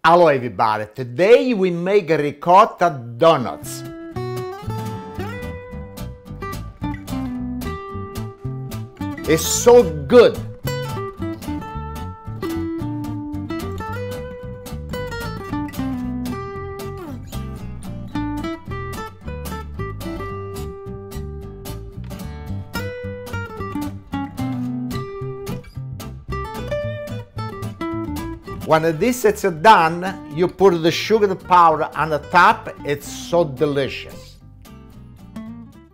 Hello everybody, today we make ricotta donuts. It's so good. When this is done, you put the sugar powder on the top. It's so delicious.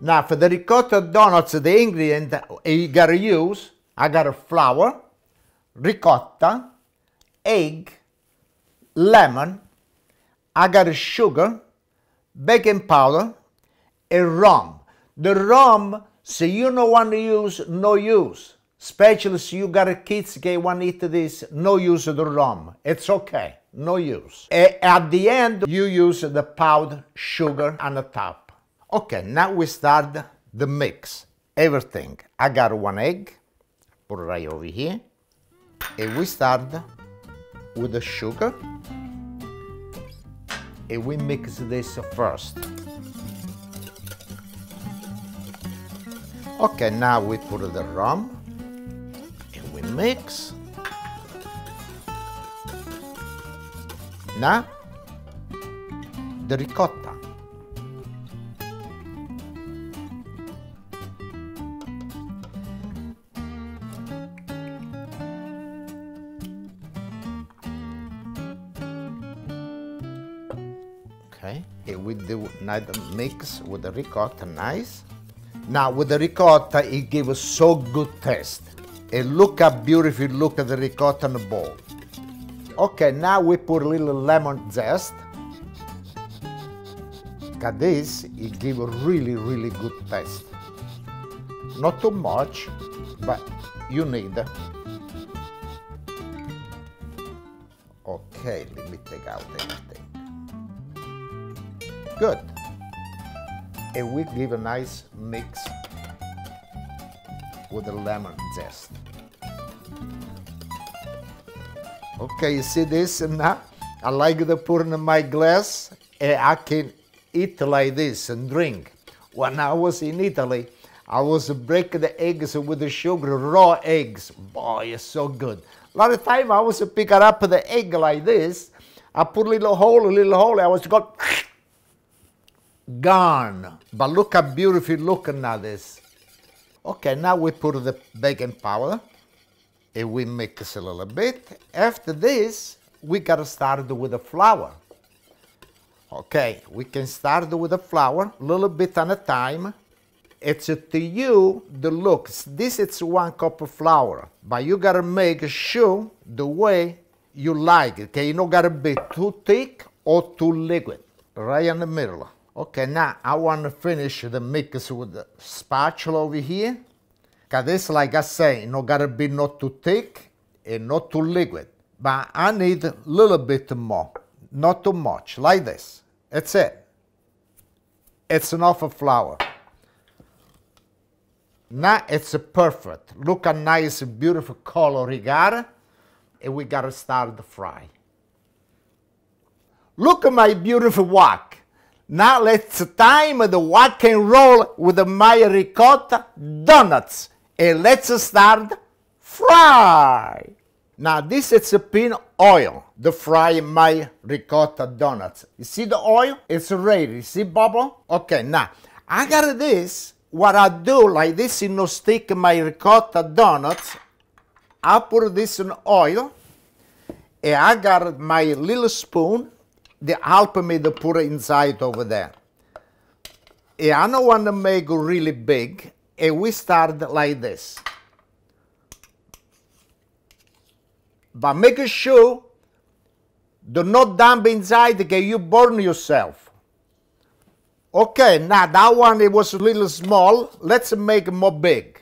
Now for the ricotta donuts, the ingredient you gotta use, I got a flour, ricotta, egg, lemon, I got a sugar, baking powder, and rum. The rum, so you don't want to use, no use. Especially if you got a kids that want to eat this, no use of the rum. It's okay, no use. At the end, you use the powdered sugar on the top. Okay, now we start the mix. Everything. I got one egg, put it right over here. And we start with the sugar. And we mix this first. Okay, now we put the rum. Mix. Now the ricotta. Okay, and we do another mix with the ricotta, nice. Now with the ricotta, it gives us so good taste. And look how beautiful look at the ricotta in the bowl. Okay, now we put a little lemon zest. Got this, it gives a really, really good taste. Not too much, but you need. Okay, let me take out everything. Good. And we give a nice mix with the lemon zest. Okay, you see this now? I like to put in my glass and I can eat like this and drink. When I was in Italy, I was breaking the eggs with the sugar, raw eggs. Boy, it's so good. A lot of time I was picking up the egg like this. I put a little hole, I was going, gone. But look how beautiful looking now this. Okay, now we put the baking powder and we mix a little bit. After this, we gotta start with the flour. Okay, we can start with the flour, a little bit at a time. It's to you, the looks. This is 1 cup of flour, but you gotta make sure the way you like it. Okay, you don't gotta be too thick or too liquid, right in the middle. Okay, now I want to finish the mix with the spatula over here. Cause this, like I say, not gotta be not too thick and not too liquid. But I need a little bit more, not too much, like this. That's it. It's enough of flour. Now it's perfect. Look how nice, beautiful color we got. And we gotta start the fry. Look at my beautiful wok. Now let's time the rock and roll with my ricotta donuts. And let's start fry. Now this is a pin oil to fry my ricotta donuts. You see the oil? It's ready. You see bubble? Okay, now I got this. What I do like this, you know, stick my ricotta donuts. I put this in oil. And I got my little spoon. They help me to put it inside over there. And I don't want to make it really big. And we start like this. But make sure do not dump inside because you burn yourself. Okay, now that one it was a little small. Let's make it more big.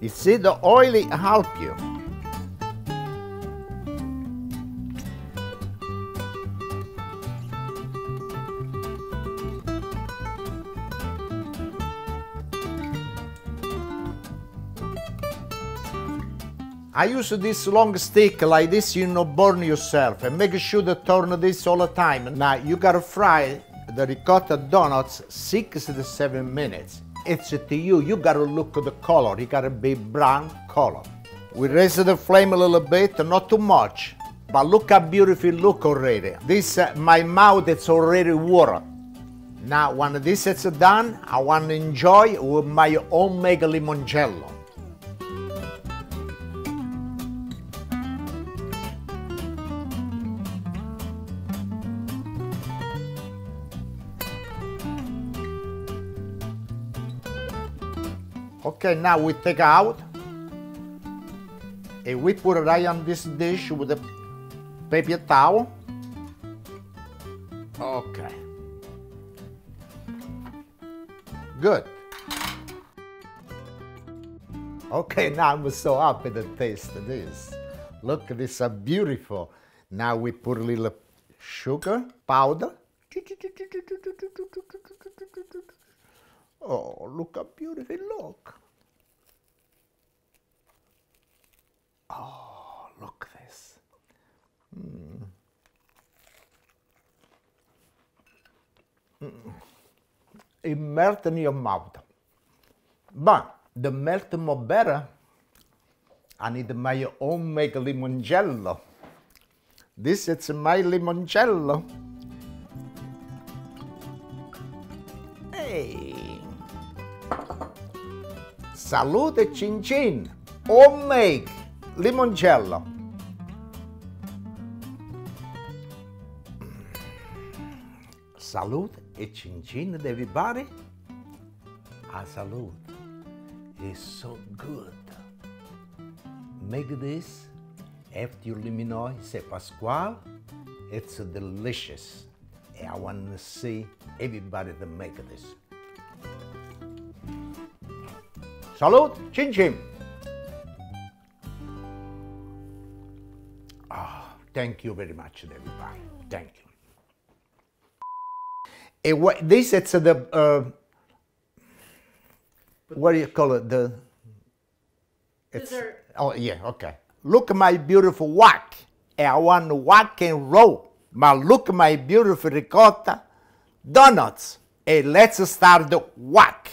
You see the oil help you. I use this long stick like this, you know, burn yourself, and make sure to turn this all the time. Now you gotta fry the ricotta donuts 6 to 7 minutes. It's to you. You gotta look at the color. It gotta be brown color. We raise the flame a little bit, not too much, but look how beautiful it look already. This my mouth it's already water. Now when this is done, I want to enjoy with my homemade limoncello. Okay, now we take out and we put it right on this dish with a paper towel. Okay. Good. Okay, now I'm so happy to taste this. Look, this is beautiful. Now we put a little sugar powder. Oh, look how beautiful it look. Oh, look at this. It melts in your mouth. But to melt more better, I need my homemade limoncello. This is my limoncello. Hey. Salute cin cin, homemade limoncello. Salute e cin cin, everybody. A salute. It's so good. Make this after you let me know, say Pasquale, it's delicious. And I want to see everybody to make this. Salute, cin cin. Oh, thank you very much, everybody. Thank you. This is the what do you call it? The dessert. Oh yeah, okay. Look at my beautiful wok. I want to wok and roll. But look at my beautiful ricotta donuts. And let's start the wok.